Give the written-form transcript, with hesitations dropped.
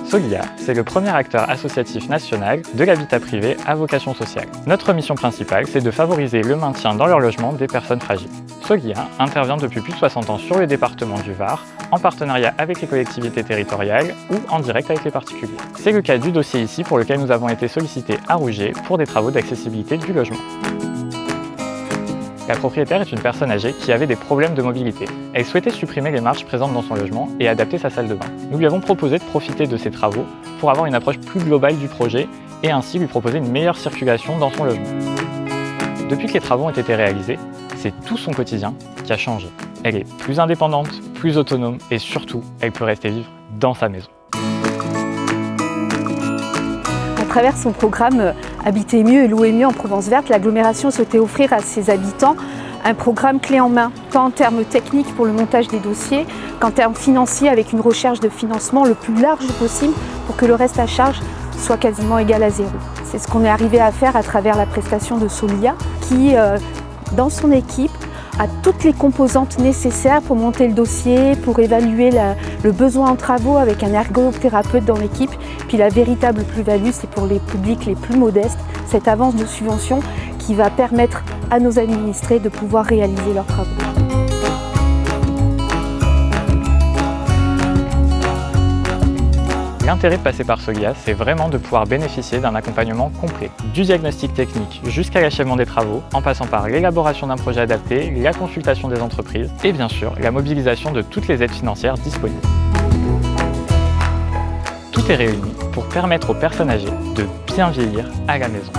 Sogia, c'est le premier acteur associatif national de l'habitat privé à vocation sociale. Notre mission principale, c'est de favoriser le maintien dans leur logement des personnes fragiles. Sogia intervient depuis plus de 60 ans sur le département du Var, en partenariat avec les collectivités territoriales ou en direct avec les particuliers. C'est le cas du dossier ici pour lequel nous avons été sollicités à Rouget pour des travaux d'accessibilité du logement. La propriétaire est une personne âgée qui avait des problèmes de mobilité. Elle souhaitait supprimer les marches présentes dans son logement et adapter sa salle de bain. Nous lui avons proposé de profiter de ces travaux pour avoir une approche plus globale du projet et ainsi lui proposer une meilleure circulation dans son logement. Depuis que les travaux ont été réalisés, c'est tout son quotidien qui a changé. Elle est plus indépendante, plus autonome et surtout, elle peut rester vivre dans sa maison. À travers son programme Habiter mieux et louer mieux en Provence Verte, l'agglomération souhaitait offrir à ses habitants un programme clé en main, tant en termes techniques pour le montage des dossiers qu'en termes financiers avec une recherche de financement le plus large possible pour que le reste à charge soit quasiment égal à zéro. C'est ce qu'on est arrivé à faire à travers la prestation de Solia qui, dans son équipe, a toutes les composantes nécessaires pour monter le dossier, pour évaluer le besoin en travaux avec un ergothérapeute dans l'équipe. Puis la véritable plus-value, c'est pour les publics les plus modestes, cette avance de subvention qui va permettre à nos administrés de pouvoir réaliser leurs travaux. L'intérêt de passer par Sogia, c'est vraiment de pouvoir bénéficier d'un accompagnement complet, du diagnostic technique jusqu'à l'achèvement des travaux, en passant par l'élaboration d'un projet adapté, la consultation des entreprises et bien sûr la mobilisation de toutes les aides financières disponibles. Tout est réuni pour permettre aux personnes âgées de bien vieillir à la maison.